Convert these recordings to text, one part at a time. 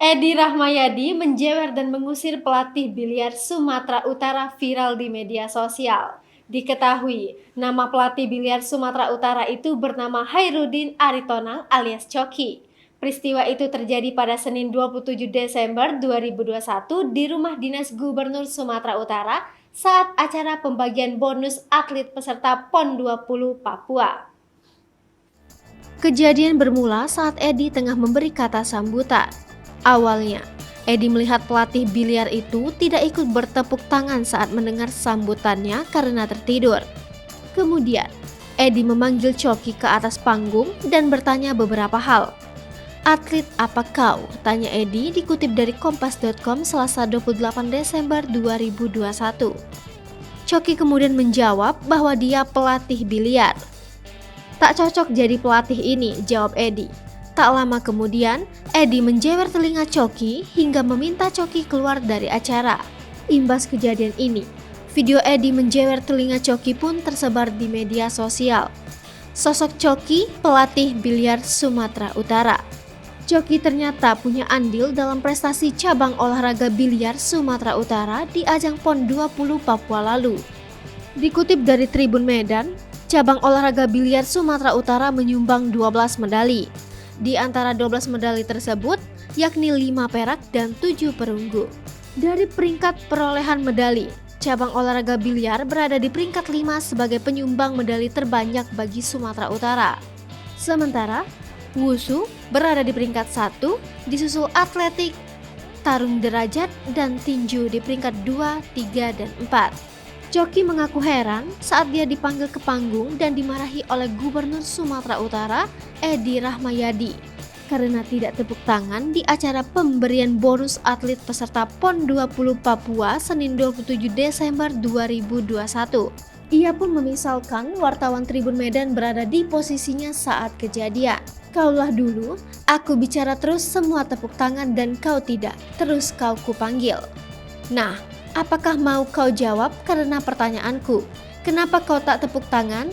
Edi Rahmayadi menjewer dan mengusir pelatih biliar Sumatera Utara viral di media sosial. Diketahui, nama pelatih biliar Sumatera Utara itu bernama Hairudin Aritonang alias Coki. Peristiwa itu terjadi pada Senin 27 Desember 2021 di rumah dinas Gubernur Sumatera Utara saat acara pembagian bonus atlet peserta PON 20 Papua. Kejadian bermula saat Edi tengah memberi kata sambutan. Awalnya, Edi melihat pelatih biliar itu tidak ikut bertepuk tangan saat mendengar sambutannya karena tertidur. Kemudian, Edi memanggil Coki ke atas panggung dan bertanya beberapa hal. "Atlet apa kau?" tanya Edi dikutip dari kompas.com Selasa 28 Desember 2021. Coki kemudian menjawab bahwa dia pelatih biliar. "Tak cocok jadi pelatih ini," jawab Edi. Tak lama kemudian, Edi menjewer telinga Coki hingga meminta Coki keluar dari acara. Imbas kejadian ini, video Edi menjewer telinga Coki pun tersebar di media sosial. Sosok Coki, pelatih biliar Sumatera Utara. Coki ternyata punya andil dalam prestasi cabang olahraga biliar Sumatera Utara di ajang PON 20 Papua lalu. Dikutip dari Tribun Medan, cabang olahraga biliar Sumatera Utara menyumbang 12 medali. Di antara 12 medali tersebut, yakni 5 perak dan 7 perunggu. Dari peringkat perolehan medali, cabang olahraga biliar berada di peringkat 5 sebagai penyumbang medali terbanyak bagi Sumatera Utara. Sementara, Wushu berada di peringkat 1, disusul atletik, tarung derajat, dan tinju di peringkat 2, 3, dan 4. Coki mengaku heran saat dia dipanggil ke panggung dan dimarahi oleh Gubernur Sumatera Utara, Edi Rahmayadi, karena tidak tepuk tangan di acara pemberian bonus atlet peserta PON 20 Papua Senin 27 Desember 2021. Ia pun memisalkan wartawan Tribun Medan berada di posisinya saat kejadian. "Kaulah dulu, aku bicara terus semua tepuk tangan dan kau tidak, terus kau kupanggil. Nah, apakah mau kau jawab karena pertanyaanku? Kenapa kau tak tepuk tangan?"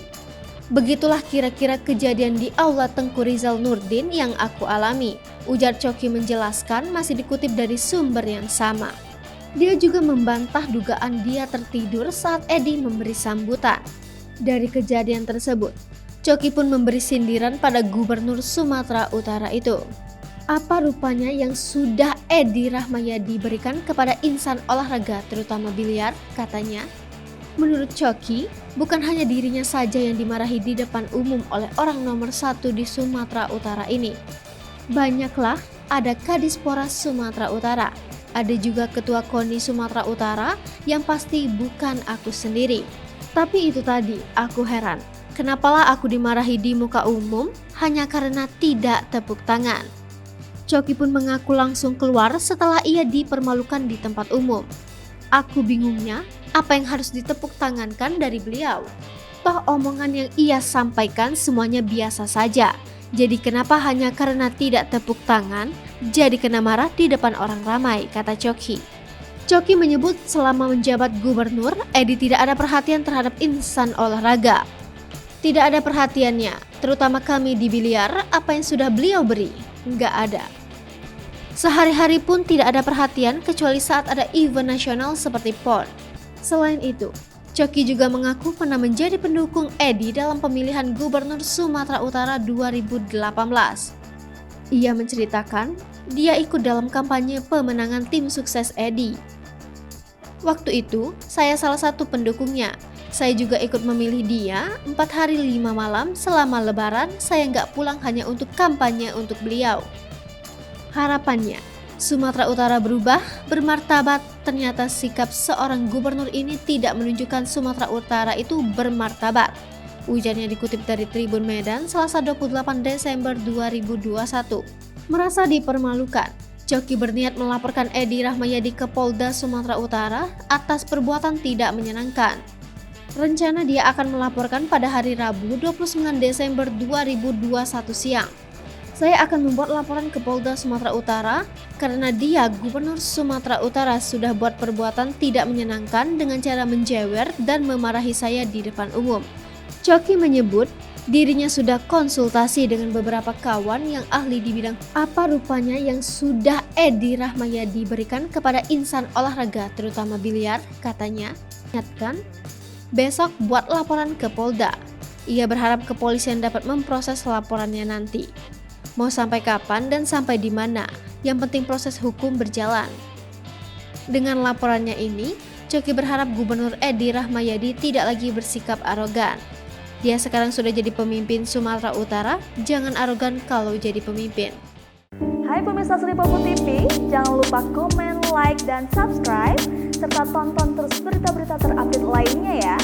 "Begitulah kira-kira kejadian di Aula Tengku Rizal Nurdin yang aku alami," ujar Coki menjelaskan, masih dikutip dari sumber yang sama. Dia juga membantah dugaan dia tertidur saat Edi memberi sambutan. Dari kejadian tersebut, Coki pun memberi sindiran pada Gubernur Sumatera Utara itu. Apa rupanya yang sudah Edi Rahmayadi berikan kepada insan olahraga terutama biliar, katanya. Menurut Coki, bukan hanya dirinya saja yang dimarahi di depan umum oleh orang nomor 1 di Sumatera Utara ini. Banyaklah, ada Kadispora Sumatera Utara, ada juga Ketua KONI Sumatera Utara, yang pasti bukan aku sendiri. Tapi itu tadi, aku heran, kenapalah aku dimarahi di muka umum hanya karena tidak tepuk tangan. Coki pun mengaku langsung keluar setelah ia dipermalukan di tempat umum. "Aku bingungnya, apa yang harus ditepuk tangankan dari beliau? Toh omongan yang ia sampaikan semuanya biasa saja. Jadi kenapa hanya karena tidak tepuk tangan, jadi kena marah di depan orang ramai," kata Coki. Coki menyebut selama menjabat gubernur, Edi tidak ada perhatian terhadap insan olahraga. "Tidak ada perhatiannya, terutama kami di biliar, apa yang sudah beliau beri? Nggak ada. Sehari-hari pun tidak ada perhatian kecuali saat ada event nasional seperti PON." Selain itu, Coki juga mengaku pernah menjadi pendukung Edi dalam pemilihan Gubernur Sumatera Utara 2018. Ia menceritakan, dia ikut dalam kampanye pemenangan tim sukses Edi. "Waktu itu, saya salah satu pendukungnya. Saya juga ikut memilih dia 4 hari 5 malam selama lebaran, saya nggak pulang hanya untuk kampanye untuk beliau." Harapannya, Sumatera Utara berubah, bermartabat. Ternyata sikap seorang gubernur ini tidak menunjukkan Sumatera Utara itu bermartabat. Ujarnya dikutip dari Tribun Medan Selasa 28 Desember 2021. Merasa dipermalukan, Coki berniat melaporkan Edi Rahmayadi ke Polda Sumatera Utara atas perbuatan tidak menyenangkan. Rencana dia akan melaporkan pada hari Rabu 29 Desember 2021 siang. "Saya akan membuat laporan ke Polda Sumatera Utara karena dia, Gubernur Sumatera Utara, sudah buat perbuatan tidak menyenangkan dengan cara menjewer dan memarahi saya di depan umum." Coki menyebut Dirinya sudah konsultasi dengan beberapa kawan yang ahli di bidang apa rupanya yang sudah Edi Rahmayadi berikan kepada insan olahraga terutama biliar, katanya. Ingatkan, besok buat laporan ke Polda. Ia berharap kepolisian dapat memproses laporannya nanti. Mau sampai kapan dan sampai di mana, yang penting proses hukum berjalan. Dengan laporannya ini, Coki berharap Gubernur Edi Rahmayadi tidak lagi bersikap arogan. Dia sekarang sudah jadi pemimpin Sumatera Utara, jangan arogan kalau jadi pemimpin. Hai pemirsa Sri Popo TV, jangan lupa komen, like, dan subscribe, serta tonton terus berita-berita terupdate lainnya ya.